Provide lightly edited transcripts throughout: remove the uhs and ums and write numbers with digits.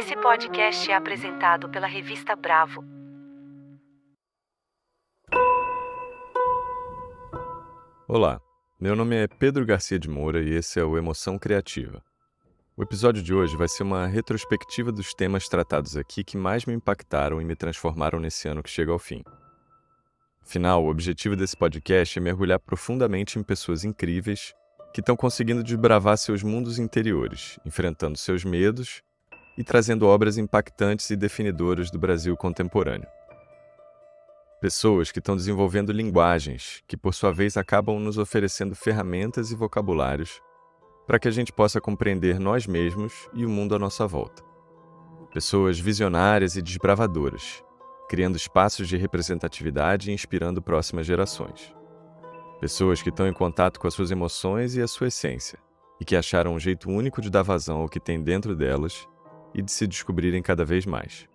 Esse podcast é apresentado pela revista Bravo. Olá, meu nome é Pedro Garcia de Moura e esse é o Emoção Criativa. O episódio de hoje vai ser uma retrospectiva dos temas tratados aqui que mais me impactaram e me transformaram nesse ano que chega ao fim. Afinal, o objetivo desse podcast é mergulhar profundamente em pessoas incríveis que estão conseguindo desbravar seus mundos interiores, enfrentando seus medos e trazendo obras impactantes e definidoras do Brasil contemporâneo. Pessoas que estão desenvolvendo linguagens que, por sua vez, acabam nos oferecendo ferramentas e vocabulários para que a gente possa compreender nós mesmos e o mundo à nossa volta. Pessoas visionárias e desbravadoras, criando espaços de representatividade e inspirando próximas gerações. Pessoas que estão em contato com as suas emoções e a sua essência, e que acharam um jeito único de dar vazão ao que tem dentro delas e de se descobrirem cada vez mais.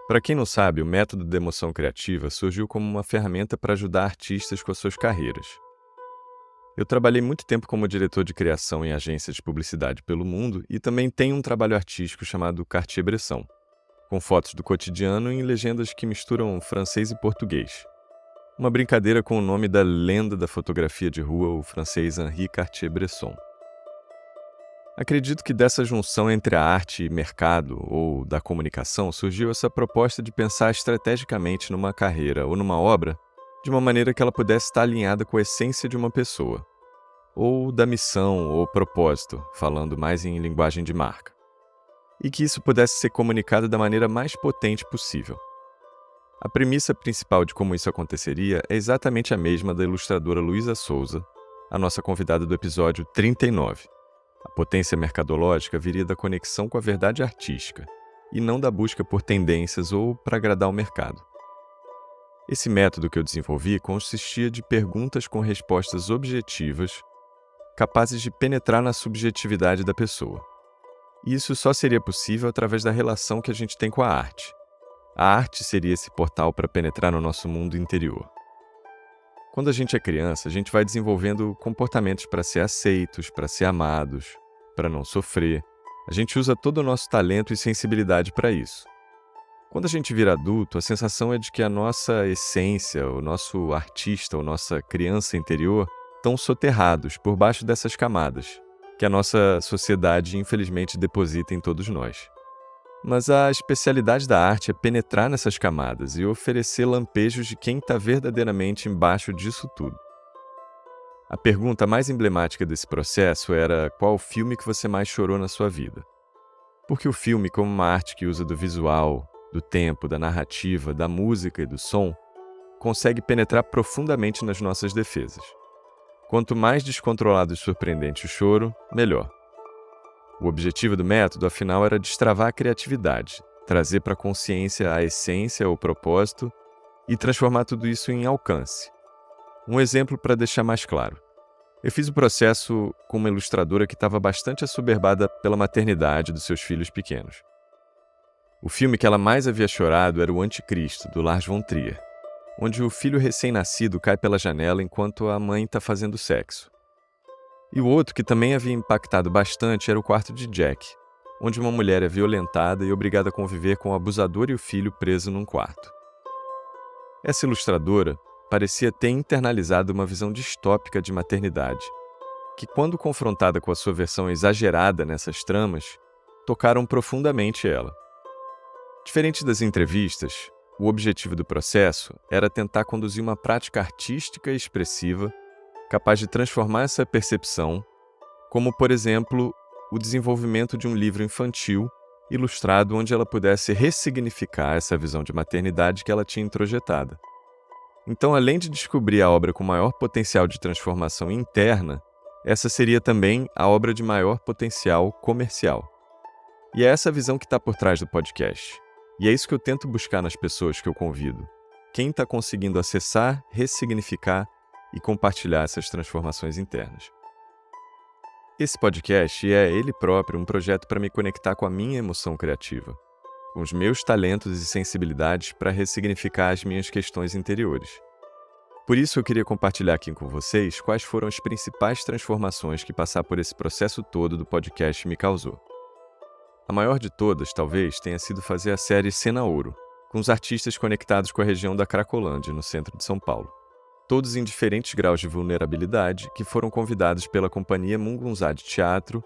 Para quem não sabe, o método de emoção criativa surgiu como uma ferramenta para ajudar artistas com as suas carreiras. Eu trabalhei muito tempo como diretor de criação em agências de publicidade pelo mundo e também tenho um trabalho artístico chamado Cartier-Bresson, com fotos do cotidiano em legendas que misturam francês e português. Uma brincadeira com o nome da lenda da fotografia de rua, o francês Henri Cartier-Bresson. Acredito que dessa junção entre a arte e mercado, ou da comunicação, surgiu essa proposta de pensar estrategicamente numa carreira ou numa obra de uma maneira que ela pudesse estar alinhada com a essência de uma pessoa, ou da missão ou propósito, falando mais em linguagem de marca, e que isso pudesse ser comunicado da maneira mais potente possível. A premissa principal de como isso aconteceria é exatamente a mesma da ilustradora Luísa Souza, a nossa convidada do episódio 39. A potência mercadológica viria da conexão com a verdade artística, e não da busca por tendências ou para agradar o mercado. Esse método que eu desenvolvi consistia de perguntas com respostas objetivas, capazes de penetrar na subjetividade da pessoa. E isso só seria possível através da relação que a gente tem com a arte. A arte seria esse portal para penetrar no nosso mundo interior. Quando a gente é criança, a gente vai desenvolvendo comportamentos para ser aceitos, para ser amados, para não sofrer. A gente usa todo o nosso talento e sensibilidade para isso. Quando a gente vira adulto, a sensação é de que a nossa essência, o nosso artista, a nossa criança interior, estão soterrados por baixo dessas camadas, que a nossa sociedade, infelizmente, deposita em todos nós. Mas a especialidade da arte é penetrar nessas camadas e oferecer lampejos de quem está verdadeiramente embaixo disso tudo. A pergunta mais emblemática desse processo era qual o filme que você mais chorou na sua vida. Porque o filme, como uma arte que usa do visual, do tempo, da narrativa, da música e do som, consegue penetrar profundamente nas nossas defesas. Quanto mais descontrolado e surpreendente o choro, melhor. O objetivo do método, afinal, era destravar a criatividade, trazer para a consciência a essência, o propósito e transformar tudo isso em alcance. Um exemplo para deixar mais claro. Eu fiz o processo com uma ilustradora que estava bastante assoberbada pela maternidade dos seus filhos pequenos. O filme que ela mais havia chorado era O Anticristo, do Lars von Trier, onde o filho recém-nascido cai pela janela enquanto a mãe está fazendo sexo. E o outro que também havia impactado bastante era O Quarto de Jack, onde uma mulher é violentada e obrigada a conviver com o abusador e o filho preso num quarto. Essa ilustradora parecia ter internalizado uma visão distópica de maternidade, que, quando confrontada com a sua versão exagerada nessas tramas, tocaram profundamente ela. Diferente das entrevistas, o objetivo do processo era tentar conduzir uma prática artística e expressiva capaz de transformar essa percepção, como, por exemplo, o desenvolvimento de um livro infantil ilustrado onde ela pudesse ressignificar essa visão de maternidade que ela tinha introjetada. Então, além de descobrir a obra com maior potencial de transformação interna, essa seria também a obra de maior potencial comercial. E é essa visão que está por trás do podcast. E é isso que eu tento buscar nas pessoas que eu convido. Quem está conseguindo acessar, ressignificar e compartilhar essas transformações internas. Esse podcast é ele próprio um projeto para me conectar com a minha emoção criativa, com os meus talentos e sensibilidades para ressignificar as minhas questões interiores. Por isso eu queria compartilhar aqui com vocês quais foram as principais transformações que passar por esse processo todo do podcast me causou. A maior de todas, talvez, tenha sido fazer a série Cena Ouro, com os artistas conectados com a região da Cracolândia, no centro de São Paulo. Todos em diferentes graus de vulnerabilidade, que foram convidados pela companhia Mungunzá de Teatro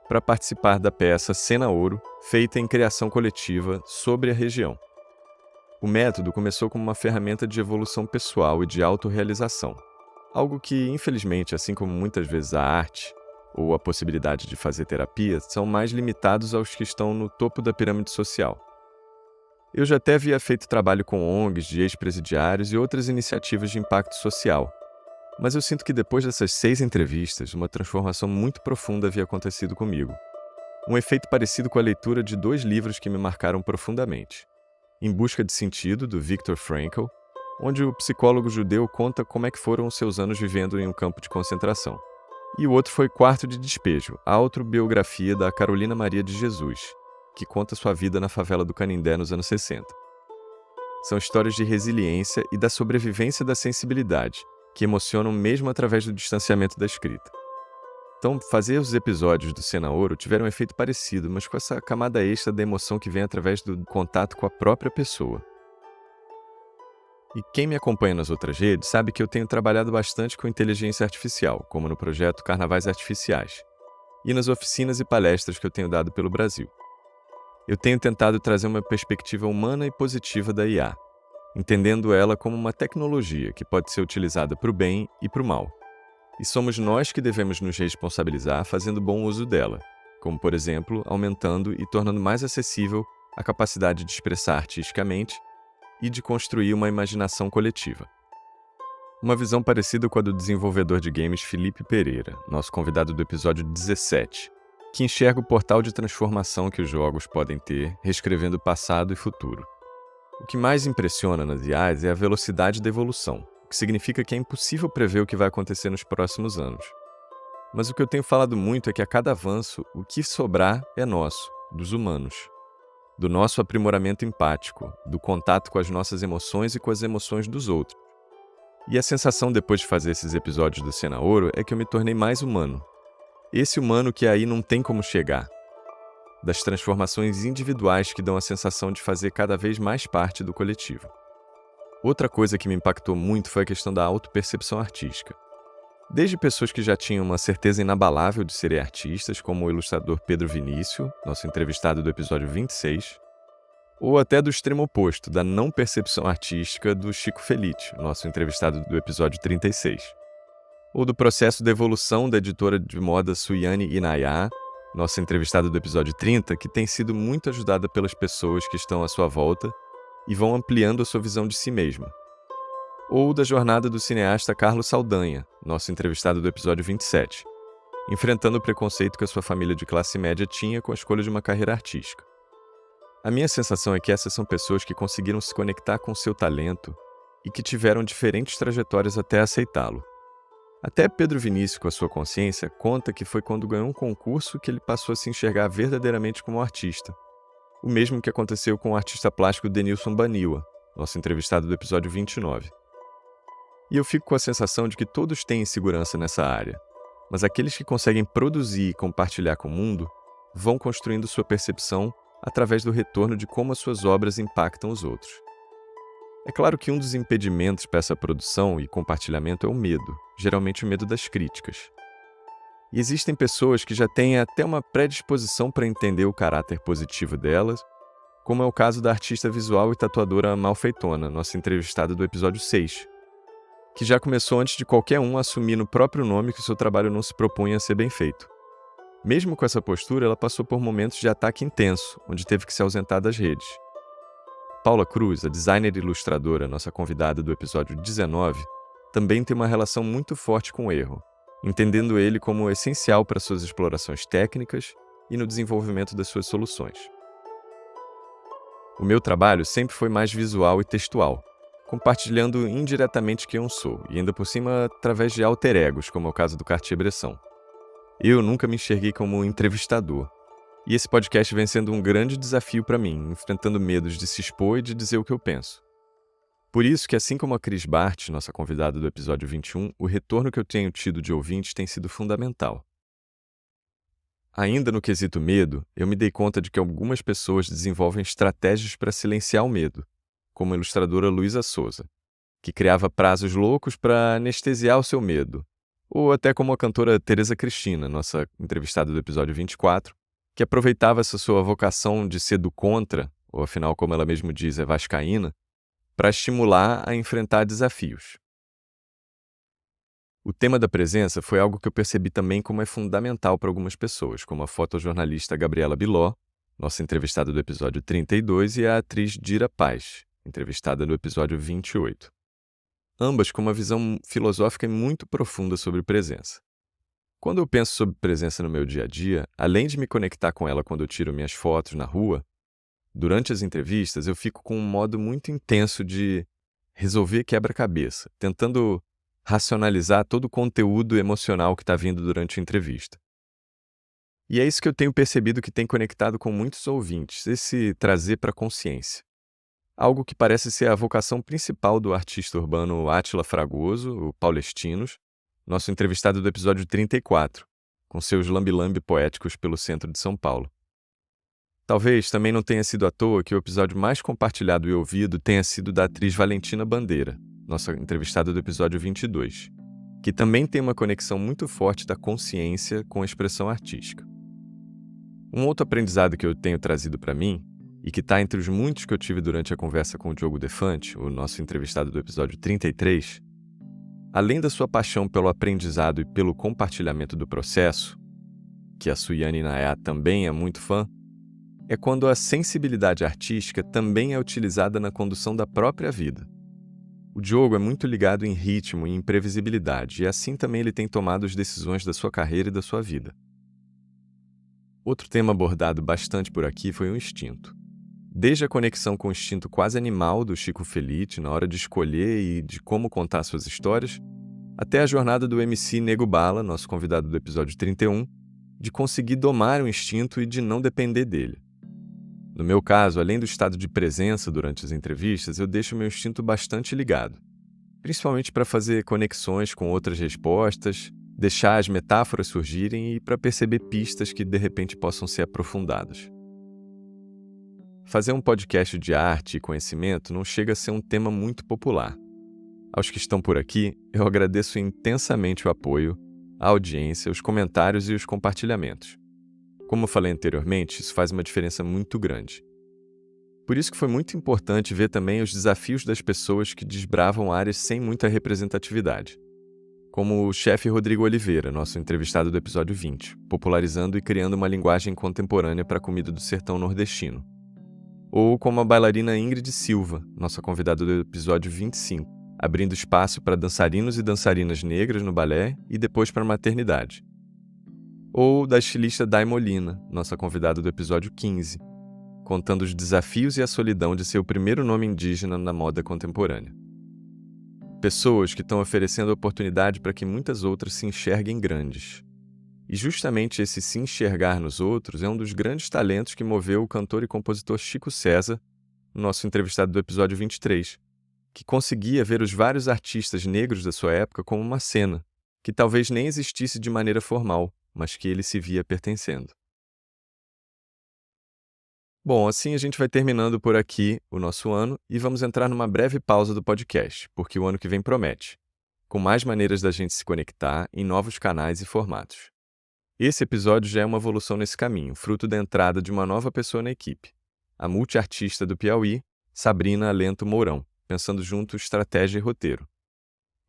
para participar da peça Cena Ouro, feita em criação coletiva sobre a região. O método começou como uma ferramenta de evolução pessoal e de autorrealização, algo que, infelizmente, assim como muitas vezes a arte ou a possibilidade de fazer terapia, são mais limitados aos que estão no topo da pirâmide social. Eu já até havia feito trabalho com ONGs de ex-presidiários e outras iniciativas de impacto social, mas eu sinto que depois dessas 6 entrevistas, uma transformação muito profunda havia acontecido comigo. Um efeito parecido com a leitura de 2 livros que me marcaram profundamente. Em Busca de Sentido, do Viktor Frankl, onde o psicólogo judeu conta como é que foram os seus anos vivendo em um campo de concentração. E o outro foi Quarto de Despejo, a autobiografia da Carolina Maria de Jesus, que conta sua vida na favela do Canindé nos anos 60. São histórias de resiliência e da sobrevivência da sensibilidade, que emocionam mesmo através do distanciamento da escrita. Então, fazer os episódios do Cena Ouro tiveram um efeito parecido, mas com essa camada extra da emoção que vem através do contato com a própria pessoa. E quem me acompanha nas outras redes sabe que eu tenho trabalhado bastante com inteligência artificial, como no projeto Carnavais Artificiais, e nas oficinas e palestras que eu tenho dado pelo Brasil. Eu tenho tentado trazer uma perspectiva humana e positiva da IA, entendendo ela como uma tecnologia que pode ser utilizada para o bem e para o mal. E somos nós que devemos nos responsabilizar fazendo bom uso dela, como, por exemplo, aumentando e tornando mais acessível a capacidade de expressar artisticamente e de construir uma imaginação coletiva. Uma visão parecida com a do desenvolvedor de games Felipe Pereira, nosso convidado do episódio 17, que enxerga o portal de transformação que os jogos podem ter, reescrevendo passado e futuro. O que mais impressiona nas IAs é a velocidade da evolução, o que significa que é impossível prever o que vai acontecer nos próximos anos. Mas o que eu tenho falado muito é que a cada avanço, o que sobrar é nosso, dos humanos. Do nosso aprimoramento empático, do contato com as nossas emoções e com as emoções dos outros. E a sensação depois de fazer esses episódios do Cena Ouro é que eu me tornei mais humano. Esse humano que aí não tem como chegar. Das transformações individuais que dão a sensação de fazer cada vez mais parte do coletivo. Outra coisa que me impactou muito foi a questão da autopercepção artística. Desde pessoas que já tinham uma certeza inabalável de serem artistas, como o ilustrador Pedro Vinícius, nosso entrevistado do episódio 26, ou até do extremo oposto, da não percepção artística do Chico Felitti, nosso entrevistado do episódio 36. Ou do processo de evolução da editora de moda Suyane Inayá, nossa entrevistada do episódio 30, que tem sido muito ajudada pelas pessoas que estão à sua volta e vão ampliando a sua visão de si mesma. Ou da jornada do cineasta Carlos Saldanha, nosso entrevistado do episódio 27, enfrentando o preconceito que a sua família de classe média tinha com a escolha de uma carreira artística. A minha sensação é que essas são pessoas que conseguiram se conectar com o seu talento e que tiveram diferentes trajetórias até aceitá-lo. Até Pedro Vinícius, com a sua consciência, conta que foi quando ganhou um concurso que ele passou a se enxergar verdadeiramente como artista. O mesmo que aconteceu com o artista plástico Denilson Baniwa, nosso entrevistado do episódio 29. E eu fico com a sensação de que todos têm insegurança nessa área, mas aqueles que conseguem produzir e compartilhar com o mundo vão construindo sua percepção através do retorno de como as suas obras impactam os outros. É claro que um dos impedimentos para essa produção e compartilhamento é o medo, geralmente o medo das críticas. E existem pessoas que já têm até uma predisposição para entender o caráter positivo delas, como é o caso da artista visual e tatuadora Malfeitona, nossa entrevistada do episódio 6, que já começou antes de qualquer um assumir no próprio nome que o seu trabalho não se propunha a ser bem feito. Mesmo com essa postura, ela passou por momentos de ataque intenso, onde teve que se ausentar das redes. Paula Cruz, a designer e ilustradora, nossa convidada do episódio 19, também tem uma relação muito forte com o erro, entendendo ele como essencial para suas explorações técnicas e no desenvolvimento das suas soluções. O meu trabalho sempre foi mais visual e textual, compartilhando indiretamente quem eu sou, e ainda por cima através de alter egos, como é o caso do Cartier-Bresson. Eu nunca me enxerguei como entrevistador, e esse podcast vem sendo um grande desafio para mim, enfrentando medos de se expor e de dizer o que eu penso. Por isso que, assim como a Cris Bart, nossa convidada do episódio 21, o retorno que eu tenho tido de ouvintes tem sido fundamental. Ainda no quesito medo, eu me dei conta de que algumas pessoas desenvolvem estratégias para silenciar o medo, como a ilustradora Luísa Souza, que criava prazos loucos para anestesiar o seu medo, ou até como a cantora Tereza Cristina, nossa entrevistada do episódio 24, que aproveitava essa sua vocação de ser do contra, ou afinal, como ela mesma diz, é vascaína, para estimular a enfrentar desafios. O tema da presença foi algo que eu percebi também como é fundamental para algumas pessoas, como a fotojornalista Gabriela Biló, nossa entrevistada do episódio 32, e a atriz Dira Paz, entrevistada no episódio 28. Ambas com uma visão filosófica muito profunda sobre presença. Quando eu penso sobre presença no meu dia a dia, além de me conectar com ela quando eu tiro minhas fotos na rua, durante as entrevistas eu fico com um modo muito intenso de resolver quebra-cabeça, tentando racionalizar todo o conteúdo emocional que está vindo durante a entrevista. E é isso que eu tenho percebido que tem conectado com muitos ouvintes, esse trazer para a consciência. Algo que parece ser a vocação principal do artista urbano Átila Fragoso, o Paulestinos, nosso entrevistado do episódio 34, com seus lambe-lambe poéticos pelo centro de São Paulo. Talvez também não tenha sido à toa que o episódio mais compartilhado e ouvido tenha sido da atriz Valentina Bandeira, nossa entrevistada do episódio 22, que também tem uma conexão muito forte da consciência com a expressão artística. Um outro aprendizado que eu tenho trazido para mim, e que está entre os muitos que eu tive durante a conversa com o Diogo Defante, o nosso entrevistado do episódio 33, além da sua paixão pelo aprendizado e pelo compartilhamento do processo, que a Suiane Nayá também é muito fã, é quando a sensibilidade artística também é utilizada na condução da própria vida. O Diogo é muito ligado em ritmo e imprevisibilidade, e assim também ele tem tomado as decisões da sua carreira e da sua vida. Outro tema abordado bastante por aqui foi o instinto. Desde a conexão com o instinto quase animal do Chico Felitti na hora de escolher e de como contar suas histórias, até a jornada do MC Nego Bala, nosso convidado do episódio 31, de conseguir domar o instinto e de não depender dele. No meu caso, além do estado de presença durante as entrevistas, eu deixo meu instinto bastante ligado, principalmente para fazer conexões com outras respostas, deixar as metáforas surgirem e para perceber pistas que de repente possam ser aprofundadas. Fazer um podcast de arte e conhecimento não chega a ser um tema muito popular. Aos que estão por aqui, eu agradeço intensamente o apoio, a audiência, os comentários e os compartilhamentos. Como eu falei anteriormente, isso faz uma diferença muito grande. Por isso que foi muito importante ver também os desafios das pessoas que desbravam áreas sem muita representatividade. Como o chefe Rodrigo Oliveira, nosso entrevistado do episódio 20, popularizando e criando uma linguagem contemporânea para a comida do sertão nordestino. Ou como a bailarina Ingrid Silva, nossa convidada do episódio 25, abrindo espaço para dançarinos e dançarinas negras no balé e depois para a maternidade. Ou da estilista Day Molina, nossa convidada do episódio 15, contando os desafios e a solidão de ser o primeiro nome indígena na moda contemporânea. Pessoas que estão oferecendo oportunidade para que muitas outras se enxerguem grandes. E justamente esse se enxergar nos outros é um dos grandes talentos que moveu o cantor e compositor Chico César, nosso entrevistado do episódio 23, que conseguia ver os vários artistas negros da sua época como uma cena, que talvez nem existisse de maneira formal, mas que ele se via pertencendo. Bom, assim a gente vai terminando por aqui o nosso ano e vamos entrar numa breve pausa do podcast, porque o ano que vem promete, com mais maneiras da gente se conectar em novos canais e formatos. Esse episódio já é uma evolução nesse caminho, fruto da entrada de uma nova pessoa na equipe, a multiartista do Piauí, Sabrina Alento Mourão, pensando junto estratégia e roteiro.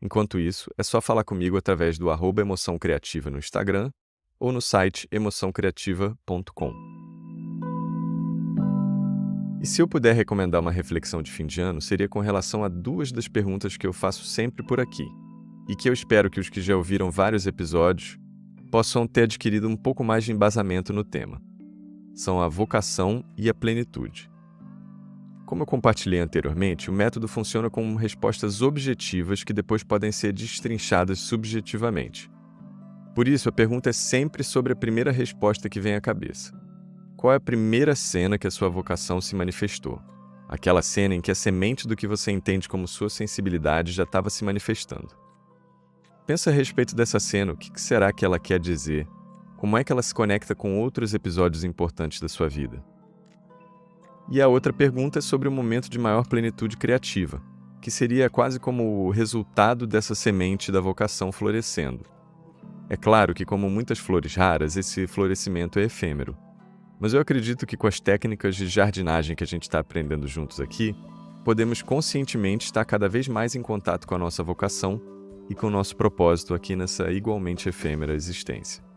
Enquanto isso, é só falar comigo através do @emoção criativa no Instagram ou no site emoçãocreativa.com. E se eu puder recomendar uma reflexão de fim de ano, seria com relação a duas das perguntas que eu faço sempre por aqui, e que eu espero que os que já ouviram vários episódios possam ter adquirido um pouco mais de embasamento no tema. São a vocação e a plenitude. Como eu compartilhei anteriormente, o método funciona com respostas objetivas que depois podem ser destrinchadas subjetivamente. Por isso, a pergunta é sempre sobre a primeira resposta que vem à cabeça. Qual é a primeira cena que a sua vocação se manifestou? Aquela cena em que a semente do que você entende como sua sensibilidade já estava se manifestando. Pensa a respeito dessa cena, o que será que ela quer dizer? Como é que ela se conecta com outros episódios importantes da sua vida? E a outra pergunta é sobre o momento de maior plenitude criativa, que seria quase como o resultado dessa semente da vocação florescendo. É claro que, como muitas flores raras, esse florescimento é efêmero. Mas eu acredito que com as técnicas de jardinagem que a gente está aprendendo juntos aqui, podemos conscientemente estar cada vez mais em contato com a nossa vocação e com o nosso propósito aqui nessa igualmente efêmera existência.